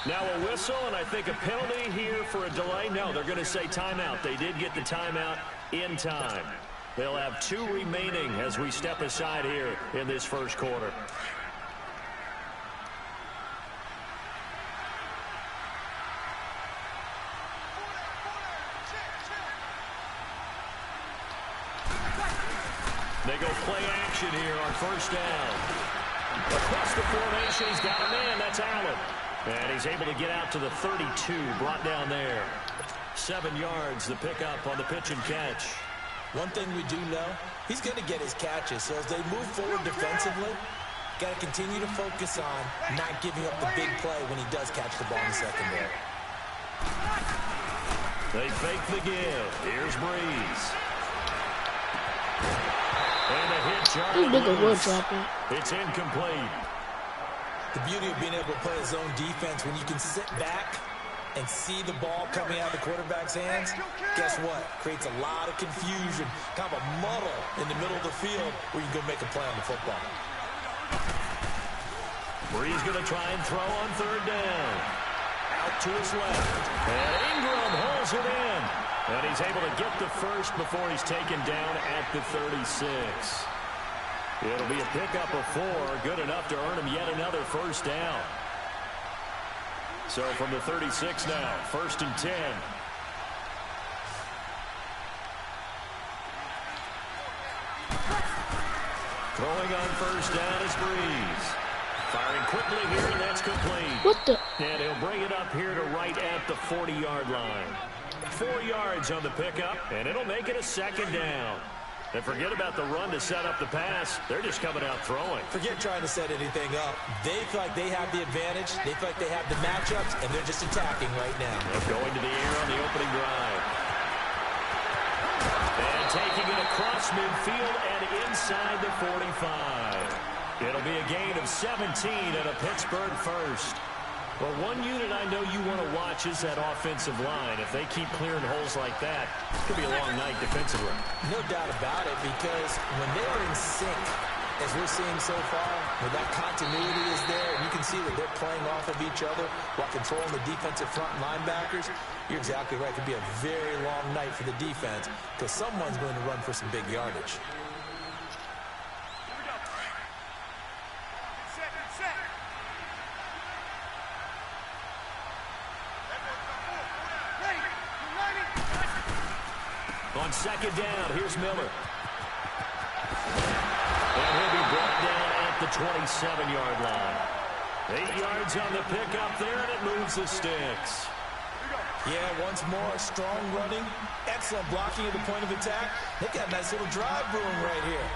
Now a whistle, and I think a penalty here for a delay. No, they're going to say timeout. They did get the timeout in time. They'll have 2 remaining as we step aside here in this first quarter. They go play action here on first down. Across the formation, he's got a man. That's Allen. And he's able to get out to the 32, brought down there. 7 yards, the pickup on the pitch and catch. One thing we do know, he's going to get his catches. So as they move forward defensively, got to continue to focus on not giving up the big play when he does catch the ball in the secondary. They fake the give. Here's Breeze. And a hit job. It's incomplete. The beauty of being able to play his own defense, when you can sit back and see the ball coming out of the quarterback's hands, guess what? Creates a lot of confusion, kind of a muddle in the middle of the field where you can go make a play on the football. Breeze going to try and throw on third down. Out to his left. And Ingram holds it in. And he's able to get the first before he's taken down at the 36. It'll be a pickup of 4. Good enough to earn him yet another first down. So from the 36 now, 1st and 10. Throwing on first down is Breeze. Firing quickly here, and that's complete. What the? And he'll bring it up here to right at the 40-yard line. 4 yards on the pickup, and it'll make it a 2nd down. And forget about the run to set up the pass. They're just coming out throwing. Forget trying to set anything up. They feel like they have the advantage. They feel like they have the matchups, and they're just attacking right now. They're going to the air on the opening drive. And taking it across midfield and inside the 45. It'll be a gain of 17 and a Pittsburgh first. Well, one unit I know you want to watch is that offensive line. If they keep clearing holes like that, it could be a long night defensively. No doubt about it, because when they're in sync, as we're seeing so far, when that continuity is there, and you can see that they're playing off of each other while controlling the defensive front linebackers, you're exactly right. It could be a very long night for the defense because someone's going to run for some big yardage. On 2nd down, here's Miller. And he'll be brought down at the 27-yard line. 8 yards on the pickup there, and it moves the sticks. Yeah, once more, strong running, excellent blocking at the point of attack. They've got a nice little drive brewing right here.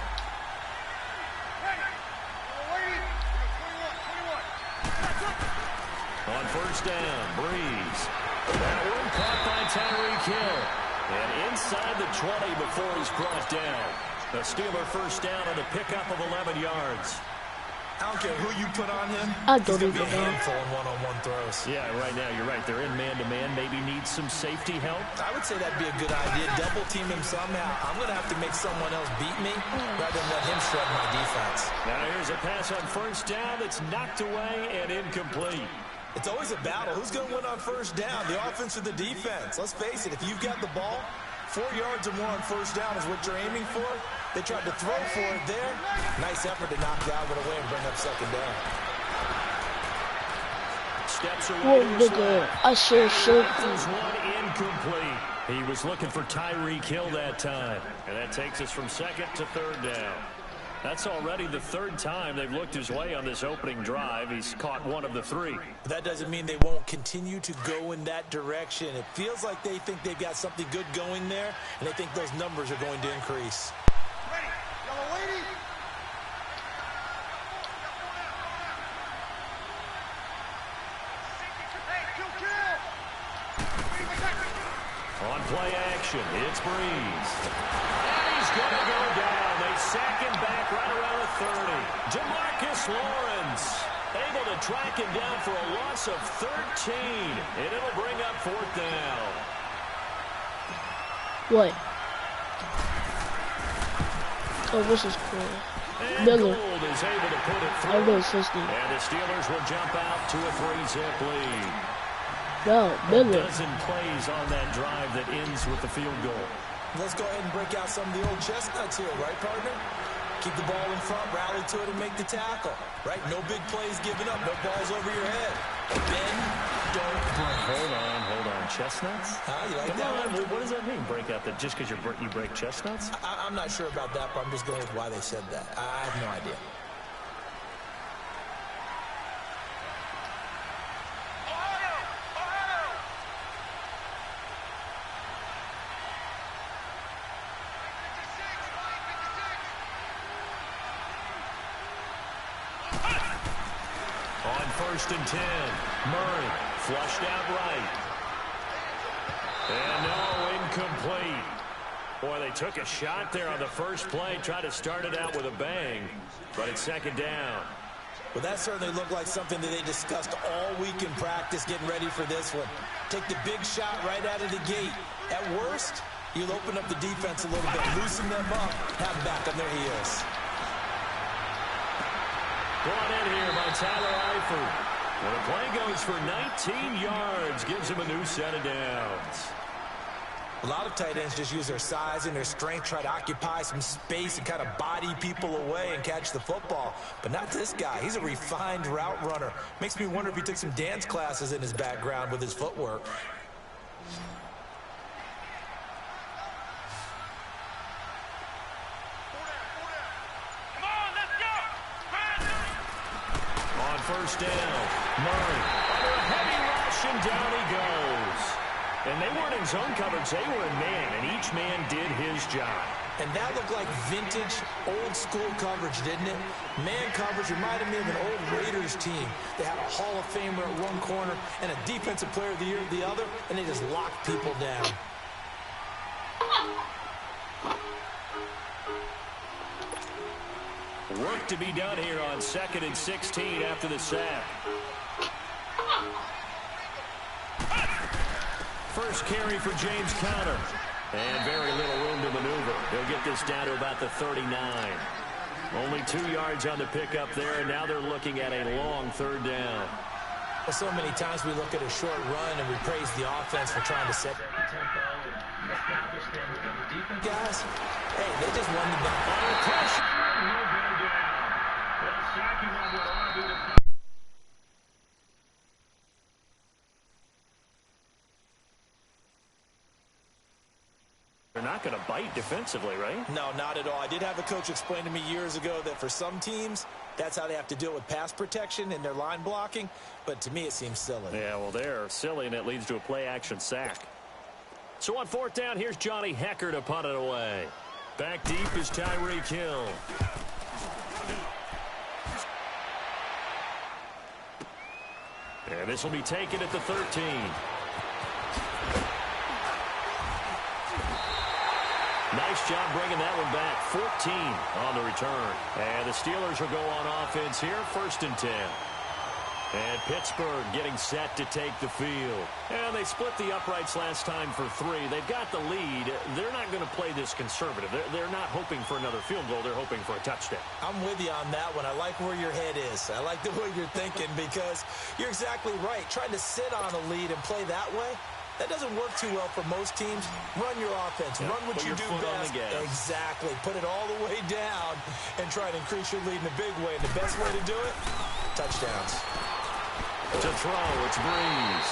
On first down, Breeze. That one caught by Tyreek Hill. And inside the 20 before he's brought down. A Steeler first down on a pickup of 11 yards. I don't care who you put on him. He's going to be a handful in one-on-one throws. Yeah, right now, you're right. They're in man-to-man. Maybe needs some safety help. I would say that'd be a good idea. Double team him somehow. I'm going to have to make someone else beat me rather than let him shred my defense. Now here's a pass on first down that's knocked away and incomplete. It's always a battle. Who's going to win on first down, the offense or the defense? Let's face it, if you've got the ball, 4 yards or more on first down is what you're aiming for. They tried to throw for it there. Nice effort to knock Dalvin away and bring up 2nd down. Steps away. Whoa, nigga. I sure should. One incomplete. He was looking for Tyreek Hill that time. And that takes us from 2nd to 3rd down. That's already the 3rd time they've looked his way on this opening drive. He's caught 1 of the 3. But that doesn't mean they won't continue to go in that direction. It feels like they think they've got something good going there, and they think those numbers are going to increase. Ready. Yellow lady. On play action, it's Breeze. And he's going to go down. They sack him back right around the 30. Jamarcus Lawrence able to track him down for a loss of 13. And it'll bring up 4th down. What? Oh, this is cool. And Miller. Gould is able to put it I through. go 60. And the Steelers will jump out to a 3-zip lead. No, A Miller. dozen plays on that drive that ends with the field goal. Let's go ahead and break out some of the old chestnuts here, right, partner? Keep the ball in front, rally to it, and make the tackle, right? No big plays given up, no balls over your head. Bend, don't break. Hold on. Chestnuts? Huh? You like Come that on. one? What does that mean, break out? That just because you break chestnuts? I'm not sure about that, but I'm just going with why they said that. I have no idea. On 1st and 10, Murray flushed out right. And no, incomplete. Boy, they took a shot there on the first play, tried to start it out with a bang, but it's 2nd down. Well, that certainly looked like something that they discussed all week in practice, getting ready for this one. Take the big shot right out of the gate. At worst, you'll open up the defense a little bit, loosen them up, have them back on their heels. Brought in here by Tyler Eifert. Well, the play goes for 19 yards, gives him a new set of downs. A lot of tight ends just use their size and their strength, try to occupy some space and kind of body people away and catch the football. But not this guy. He's a refined route runner. Makes me wonder if he took some dance classes in his background with his footwork. On 1st down, Murray under a heavy rush, and down he goes. And they weren't in zone coverage, they were in man, and each man did his job. And that looked like vintage, old-school coverage, didn't it? Man coverage reminded me of an old Raiders team. They had a Hall of Famer at one corner and a Defensive Player of the Year at the other, and they just locked people down. Work to be done here on 2nd and 16 after the sack. First carry for James Conner. And very little room to maneuver. He'll get this down to about the 39. Only 2 yards on the pickup there, and now they're looking at a long 3rd down. Well, so many times we look at a short run and we praise the offense for trying to set guys. Hey, they just won the battle. Under pressure. They're not going to bite defensively, right? No, not at all. I did have a coach explain to me years ago that for some teams, that's how they have to deal with pass protection and their line blocking. But to me, it seems silly. Yeah, well, they're silly, and it leads to a play-action sack. So on 4th down, here's Johnny Hecker to punt it away. Back deep is Tyreek Hill. And this will be taken at the 13. Nice job bringing that one back. 14 on the return. And the Steelers will go on offense here. 1st and 10. And Pittsburgh getting set to take the field. And they split the uprights last time for 3. They've got the lead. They're not going to play this conservative. They're not hoping for another field goal. They're hoping for a touchdown. I'm with you on that one. I like where your head is. I like the way you're thinking because you're exactly right. Trying to sit on a lead and play that way, that doesn't work too well for most teams. Run your offense. Run what you do best. Exactly. Put it all the way down and try to increase your lead in a big way. And the best way to do it, touchdowns. To throw, it's Breeze.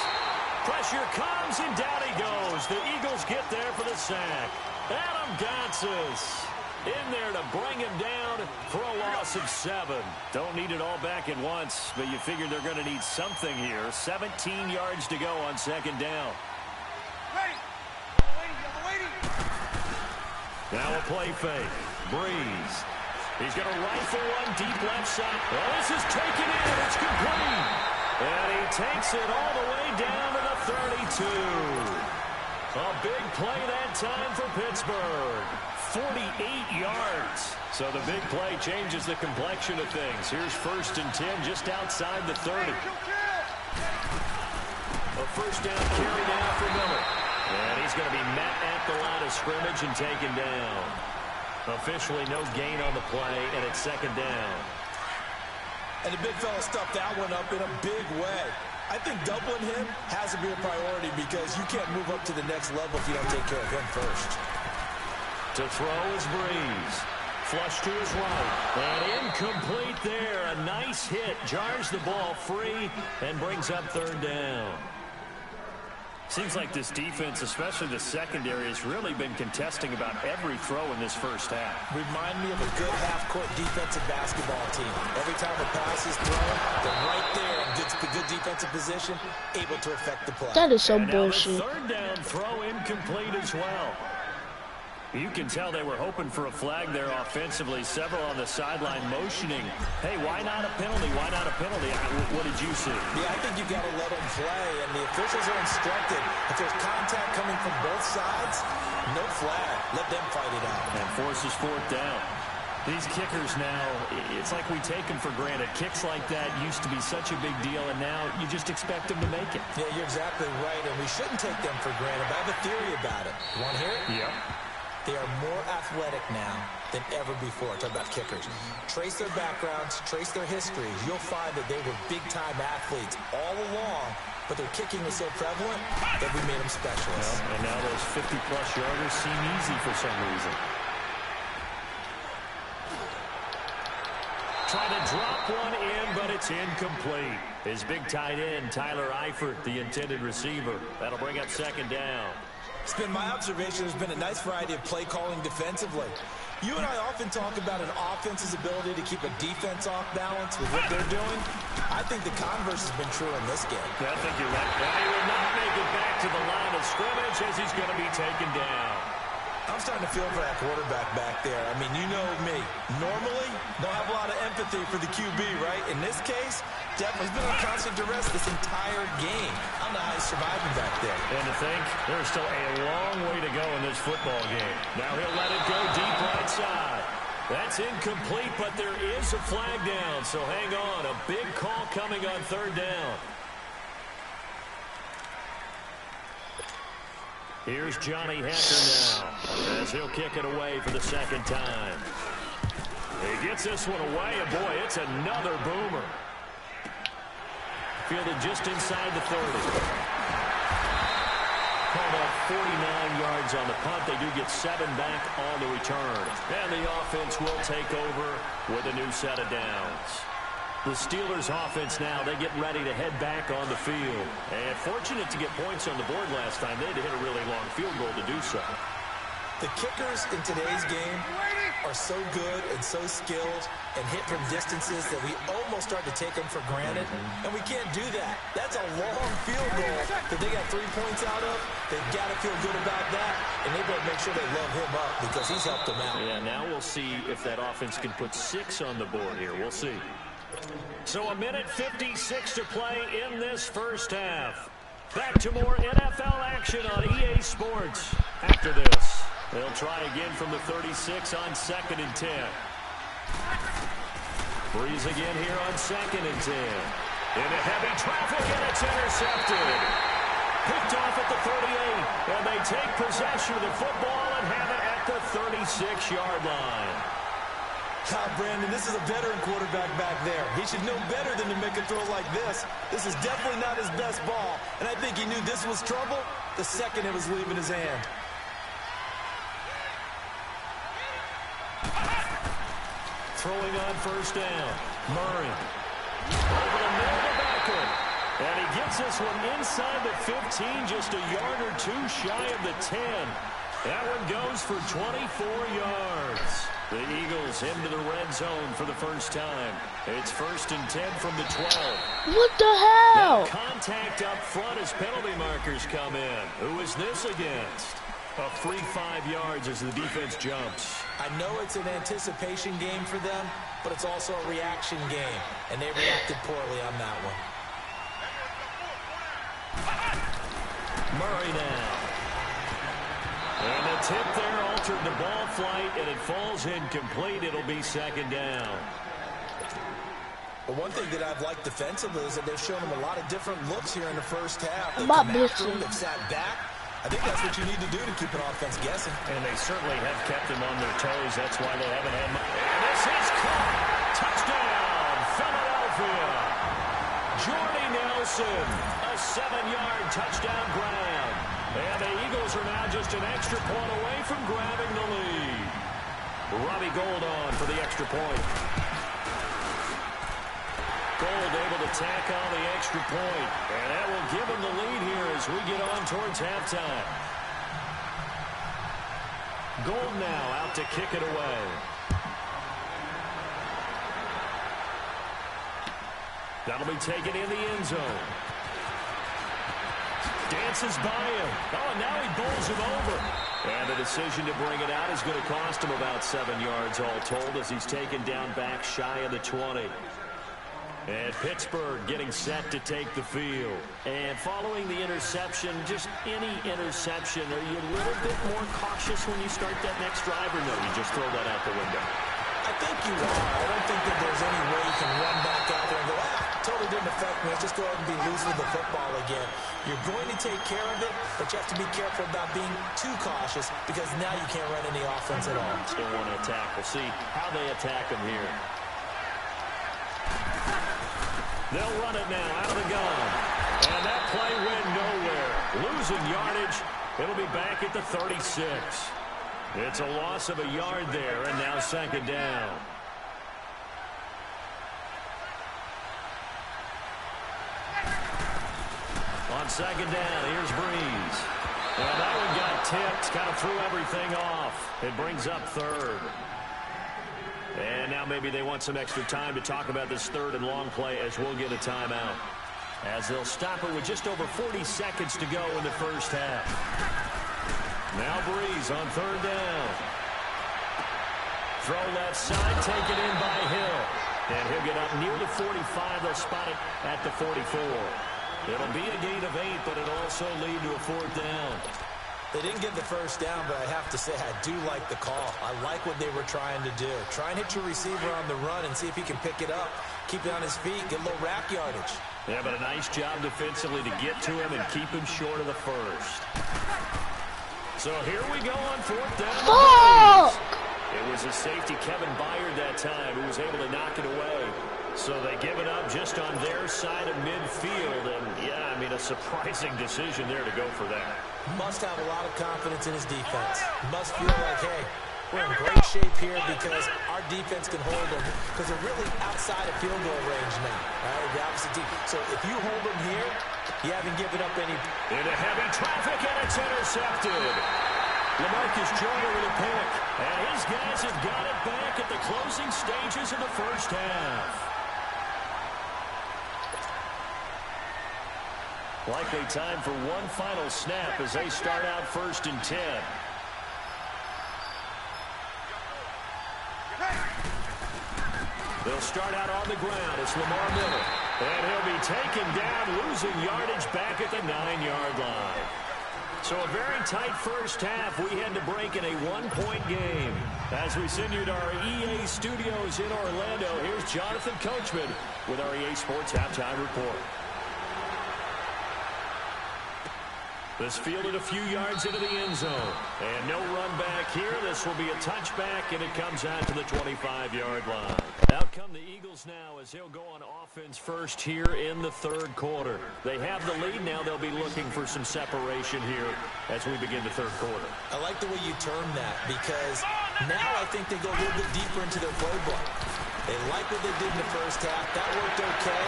Pressure comes, and down he goes. The Eagles get there for the sack. Adam Gotsis in there to bring him down for a loss of 7. Don't need it all back at once, but you figure they're going to need something here. 17 yards to go on 2nd down. Ready. Yellow lady. Now a play fake. Breeze. He's going to rifle one deep left side. Well, this is taken in. It's complete. And he takes it all the way down to the 32. A big play that time for Pittsburgh. 48 yards. So the big play changes the complexion of things. Here's 1st and 10 just outside the 30. A 1st down carry now for Miller. And he's going to be met at the line of scrimmage and taken down. Officially no gain on the play, and it's second down. And the big fella stuffed that one up in a big way. I think doubling him has to be a priority because you can't move up to the next level if you don't take care of him first. To throw is Breeze. Flush to his right. And incomplete there. A nice hit. Jars the ball free and brings up third down. Seems like this defense, especially the secondary, has really been contesting about every throw in this first half. Remind me of a good half-court defensive basketball team. Every time a pass is thrown, they're right there in good defensive position, able to affect the play. That is so and bullshit. Now the third down throw incomplete as well. You can tell they were hoping for a flag there offensively. Several on the sideline motioning. Hey, why not a penalty? Why not a penalty? What did you see? Yeah, I think you've got to let them play, and the officials are instructed. If there's contact coming from both sides, no flag. Let them fight it out. And forces fourth down. These kickers now, it's like we take them for granted. Kicks like that used to be such a big deal, and now you just expect them to make it. Yeah, you're exactly right, and we shouldn't take them for granted. But I have a theory about it. You want to hear it? Yeah. They are more athletic now than ever before. Talk about kickers. Trace their backgrounds, trace their histories. You'll find that they were big-time athletes all along, but their kicking was so prevalent that we made them specialists. Well, and now those 50-plus yarders seem easy for some reason. Trying to drop one in, but it's incomplete. His big tight end, Tyler Eifert, the intended receiver. That'll bring up second down. It's been my observation there's been a nice variety of play calling defensively. You and I often talk about an offense's ability to keep a defense off balance with what they're doing. I think the converse has been true in this game. I think you're right. And he will not make it back to the line of scrimmage as he's going to be taken down. I'm starting to feel for that quarterback back there. I mean, you know me. Normally, don't have a lot of empathy for the QB, right? In this case, definitely been on constant duress this entire game. I don't know how he's surviving back there. And to think, there's still a long way to go in this football game. Now he'll let it go deep right side. That's incomplete, but there is a flag down, so hang on. A big call coming on third down. Here's Johnny Hacker now, as he'll kick it away for the second time. He gets this one away, and boy, it's another boomer. Fielded just inside the 30. Called up 49 yards on the punt. They do get 7 back on the return. And the offense will take over with a new set of downs. The Steelers offense now, they get ready to head back on the field. And fortunate to get points on the board last time. They had to hit a really long field goal to do so. The kickers in today's game are so good and so skilled and hit from distances that we almost start to take them for granted. And we can't do that. That's a long field goal that they got 3 points out of. They've got to feel good about that. And they better make sure they love him up because he's helped them out. Yeah, now we'll see if that offense can put 6 on the board here. We'll see. So a minute 56 to play in this first half. Back to more NFL action on EA Sports. After this, they'll try again from the 36 on 2nd and 10. Breeze again here on 2nd and 10. Into heavy traffic, and it's intercepted. Picked off at the 38, and they take possession of the football and have it at the 36-yard line. Brandon, this is a veteran quarterback back there. He should know better than to make a throw like this. This is definitely not his best ball, and I think he knew this was trouble the second it was leaving his hand. Throwing on first down. Murray. Over the middle of the backer. And he gets this one inside the 15, just a yard or 2 shy of the 10. That one goes for 24 yards. The Eagles into the red zone for the first time. It's 1st and 10 from the 12. What the hell? Now contact up front as penalty markers come in. Who is this against? A free 5 yards as the defense jumps. I know it's an anticipation game for them, but it's also a reaction game, and they reacted poorly on that one. Murray now. And the tip there altered the ball flight, and it falls incomplete. It'll be 2nd down. But one thing that I've liked defensively is that they've shown them a lot of different looks here in the first half. They've Bob come after Blitzen. them, they've sat back, I think that's what you need to do to keep an offense guessing. And they certainly have kept them on their toes. That's why they haven't had much. And this is caught. Touchdown, Philadelphia. Jordy Nelson, a 7-yard touchdown grab. And the Eagles are now just an extra point away from grabbing the lead. Robbie Gould on for the extra point. Gould able to tack on the extra point. And that will give him the lead here as we get on towards halftime. Gould now out to kick it away. That'll be taken in the end zone. Dances by him. Oh, and now he bowls him over. And the decision to bring it out is going to cost him about 7 yards all told as he's taken down back shy of the 20. And Pittsburgh getting set to take the field. And following the interception, just any interception, are you a little bit more cautious when you start that next drive, or no, you just throw that out the window? I think you are. I don't think that there's any way you can run back out there and go, totally didn't affect me. Let's just go ahead and be loose with the football again. You're going to take care of it, but you have to be careful about being too cautious because now you can't run any offense at all. Still want to attack. We'll see how they attack him here. They'll run it now out of the gun. And that play went nowhere. Losing yardage. It'll be back at the 36. It's a loss of a yard there, and now second down. On second down, here's Breeze. Well, that one got tipped, kind of threw everything off. It brings up third. And now maybe they want some extra time to talk about this third and long play as we'll get a timeout. As they'll stop it with just over 40 seconds to go in the first half. Now Breeze on third down. Throw left side, taken in by Hill. And he'll get up near the 45. They'll spot it at the 44. It'll be a gain of 8, but it'll also lead to a fourth down. They didn't get the first down, but I have to say I do like the call. I like what they were trying to do. Try and hit your receiver on the run and see if he can pick it up. Keep it on his feet, get a little rack yardage. Yeah, but a nice job defensively to get to him and keep him short of the first. So here we go on fourth down. Fuck! It was a safety, Kevin Byard, that time, who was able to knock it away. So they give it up just on their side of midfield. And, yeah, I mean, a surprising decision there to go for that. Must have a lot of confidence in his defense. Must feel like, hey, we're in great shape here because our defense can hold them because they're really outside of field goal range now. Right? The opposite team. So if you hold them here, you haven't given up any. Into heavy traffic, and it's intercepted. LaMarcus Joyner with a pick. And his guys have got it back at the closing stages of the first half. Likely time for one final snap as they start out first and 10. They'll start out on the ground. It's Lamar Miller. And he'll be taken down, losing yardage back at the 9-yard line. So a very tight first half. We had to break in a one-point game. As we send you to our EA studios in Orlando, here's Jonathan Coachman with our EA Sports Halftime Report. This fielded a few yards into the end zone. And no run back here. This will be a touchback, and it comes out to the 25-yard line. Out come the Eagles now as they'll go on offense first here in the third quarter. They have the lead now. They'll be looking for some separation here as we begin the third quarter. I like the way you term that because now I think they go a little bit deeper into their playbook. They like what they did in the first half. That worked okay.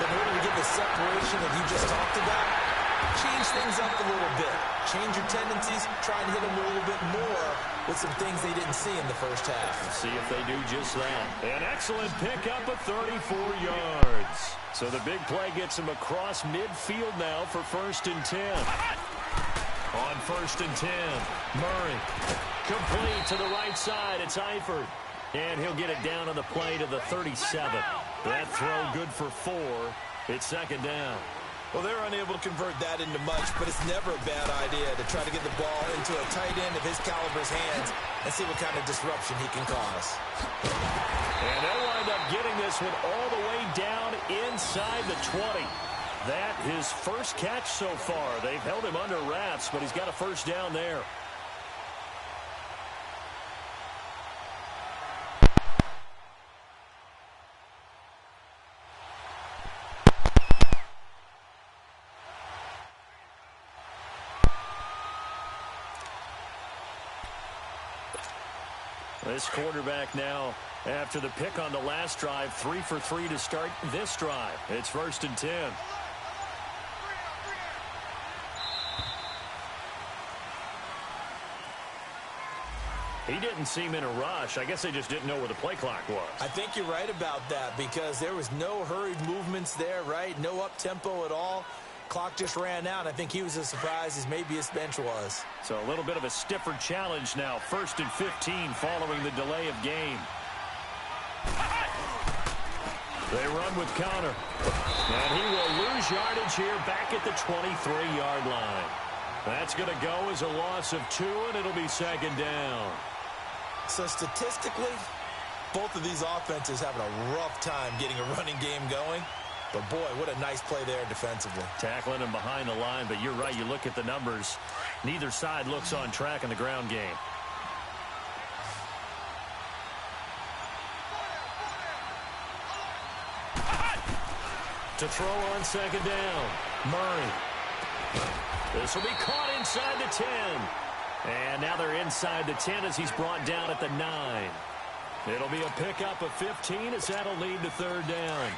But in order to get the separation that you just talked about, change things up a little bit. Change your tendencies. Try and hit them a little bit more with some things they didn't see in the first half. Let's see if they do just that. An excellent pickup of 34 yards. So the big play gets him across midfield now for first and 10. On first and 10, Murray. Complete to the right side. It's Eifert. And he'll get it down on the play to the 37. That throw good for 4. It's second down. Well, they're unable to convert that into much, but it's never a bad idea to try to get the ball into a tight end of his caliber's hands and see what kind of disruption he can cause. And they'll wind up getting this one all the way down inside the 20. That his first catch so far. They've held him under wraps, but he's got a first down there. This quarterback now, after the pick on the last drive, 3 for 3 to start this drive. It's 1st and 10. He didn't seem in a rush. I guess they just didn't know where the play clock was. I think you're right about that because there was no hurried movements there, right? No up-tempo at all. Clock just ran out. I think he was as surprised as maybe his bench was. So a little bit of a stiffer challenge now. 1st and 15 following the delay of game. They run with Connor. And he will lose yardage here back at the 23-yard line. That's going to go as a loss of 2, and it'll be 2nd down. So statistically, both of these offenses having a rough time getting a running game going. But, boy, what a nice play there defensively. Tackling him behind the line, but you're right. You look at the numbers. Neither side looks on track in the ground game. To throw on 2nd down. Murray. This will be caught inside the 10. And now they're inside the 10 as he's brought down at the 9. It'll be a pickup of 15 as that'll lead to 3rd down.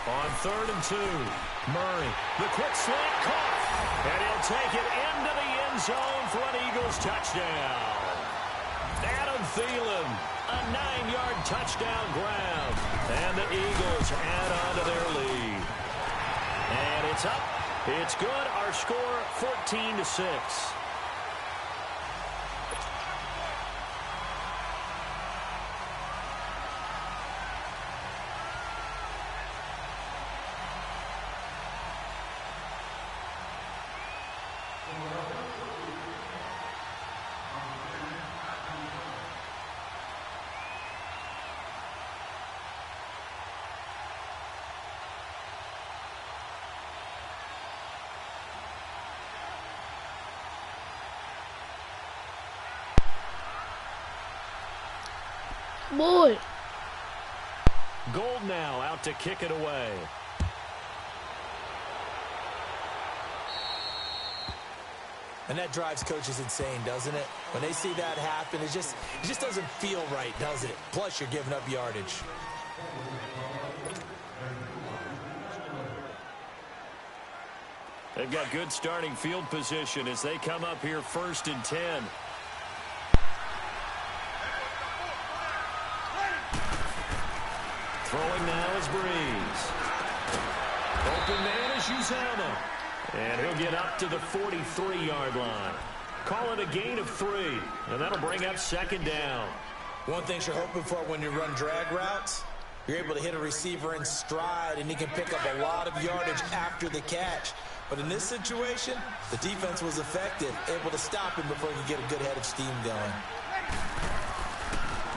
On 3rd and 2, Murray, the quick slant caught, and he'll take it into the end zone for an Eagles touchdown. Adam Thielen, a 9-yard touchdown grab, and the Eagles add on to their lead. And it's up. It's good. Our score, 14-6. Boy. Gold now out to kick it away. And that drives coaches insane, doesn't it? When they see that happen, it just doesn't feel right, does it? Plus, you're giving up yardage. They've got good starting field position as they come up here 1st and 10. Throwing now is Breeze. Open man is Uzama. And he'll get up to the 43-yard line. Call it a gain of 3, and that'll bring up 2nd down. One thing you're hoping for when you run drag routes, you're able to hit a receiver in stride, and he can pick up a lot of yardage after the catch. But in this situation, the defense was effective, able to stop him before he could get a good head of steam going.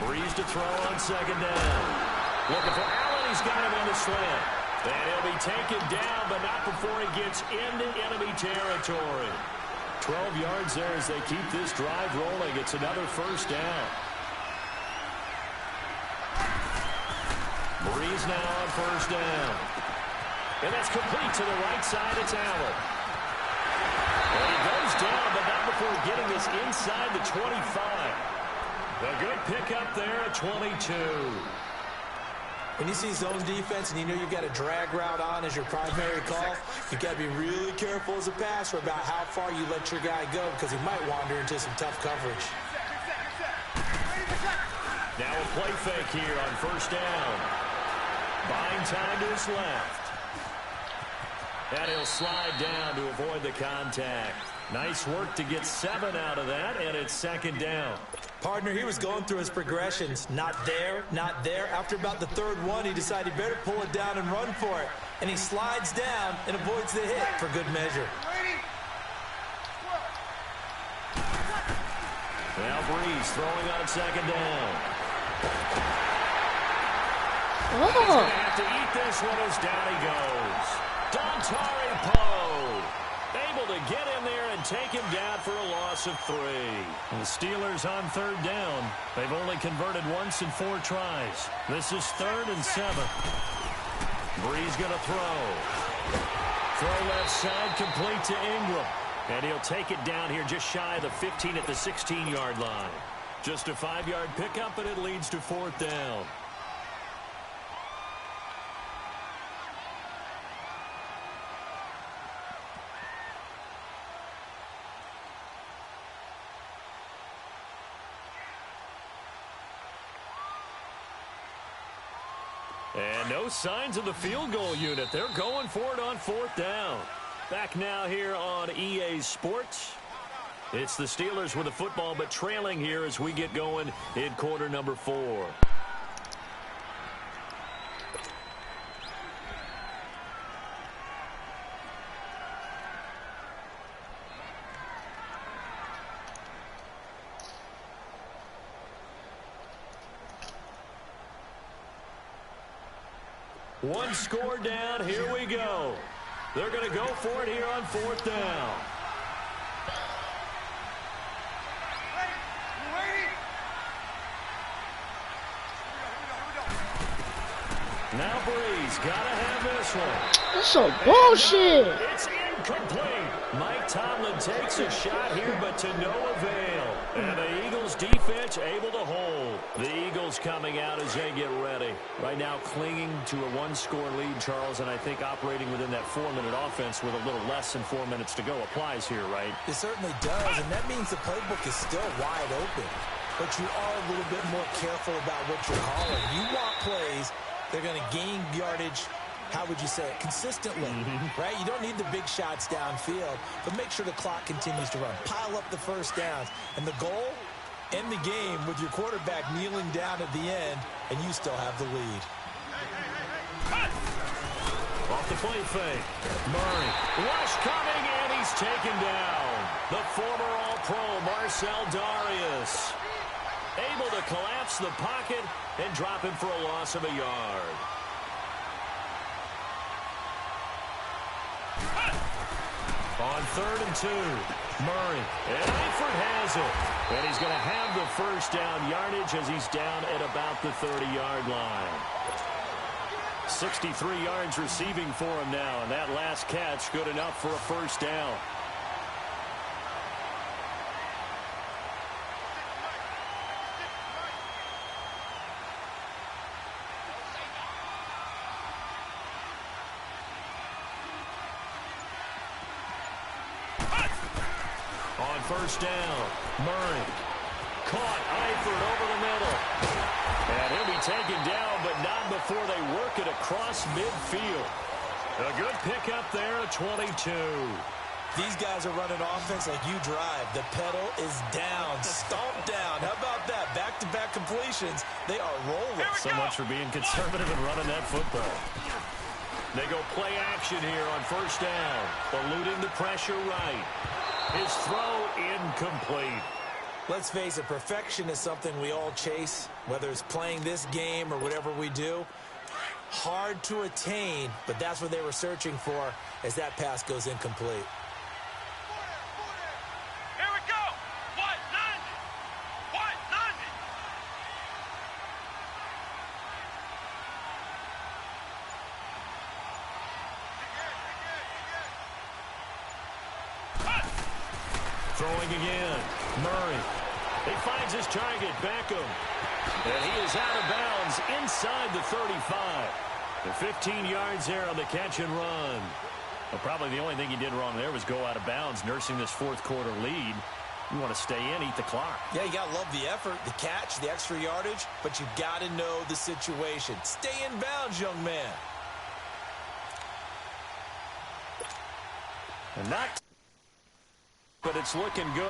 Breeze to throw on 2nd down. Looking for Allen. He's got him on the slant. And he'll be taken down, but not before he gets into enemy territory. 12 yards there as they keep this drive rolling. It's another 1st down. Breeze now on 1st down. And that's complete to the right side. It's Allen. And he goes down, but not before getting this inside the 25. A good pickup there at 22. When you see zone defense and you know you've got a drag route on as your primary call, you've got to be really careful as a passer about how far you let your guy go because he might wander into some tough coverage. Now a play fake here on 1st down. Buying time to his left. And he'll slide down to avoid the contact. Nice work to get 7 out of that, and it's 2nd down. Partner, he was going through his progressions. Not there, not there. After about the 3rd one, he decided he better pull it down and run for it. And he slides down and avoids the hit for good measure. Now Breeze throwing on second down. Oh. He's going to have to eat this one as down he goes. Dontari Poe able to get in there and take him down for a loss of 3. The Steelers on third down. They've only converted once in 4 tries. This is 3rd and 7. Breeze going to throw. Throw left side, complete to Ingram. And he'll take it down here just shy of the 15 at the 16-yard line. Just a 5-yard pickup, and it leads to 4th down. And no signs of the field goal unit. They're going for it on 4th down. Back now here on EA Sports. It's the Steelers with the football, but trailing here as we get going in quarter number 4. One score down. Here we go. They're going to go for it here on 4th down. Now Breeze got to have this one. That's some bullshit. It's incomplete. Mike Tomlin takes a shot here, but to no avail. And the Eagles defense able to hold. The Eagles coming out as they get ready. Right now clinging to a 1-score lead, Charles, and I think operating within that 4-minute offense with a little less than 4 minutes to go applies here, right? It certainly does, and that means the playbook is still wide open. But you are a little bit more careful about what you're calling. You want plays. They're going to gain yardage, how would you say it, consistently, right? You don't need the big shots downfield, but make sure the clock continues to run. Pile up the first downs. And the goal, end the game with your quarterback kneeling down at the end, and you still have the lead. Off the play fake. Murray. Rush coming, and he's taken down. The former All-Pro Marcel Darius able to collapse the pocket and drop him for a loss of a yard. On 3rd and 2, Murray. And Eifert has it. And he's going to have the first down yardage as he's down at about the 30-yard line. 63 yards receiving for him now, and that last catch good enough for a first down. On first down, Murray caught Eifert over the middle. And he'll be taken down, but not before they work it across midfield. A good pickup there at 22. These guys are running offense like you drive. The pedal is down, stomped down. How about that? Back-to-back completions. They are rolling. So much for being conservative and running that football. They go play action here on first down. Eluding the pressure right. His throw incomplete. Let's face it, perfection is something we all chase, whether it's playing this game or whatever we do. Hard to attain, but that's what they were searching for as that pass goes incomplete. Here we go. What? None. What? None. Throwing again. Murray. He finds his target, Beckham. And he is out of bounds inside the 35. The 15 yards there on the catch and run. Well, probably the only thing he did wrong there was go out of bounds, nursing this fourth quarter lead. You want to stay in, eat the clock. Yeah, you got to love the effort, the catch, the extra yardage, but you got to know the situation. Stay in bounds, young man. And not... But it's looking good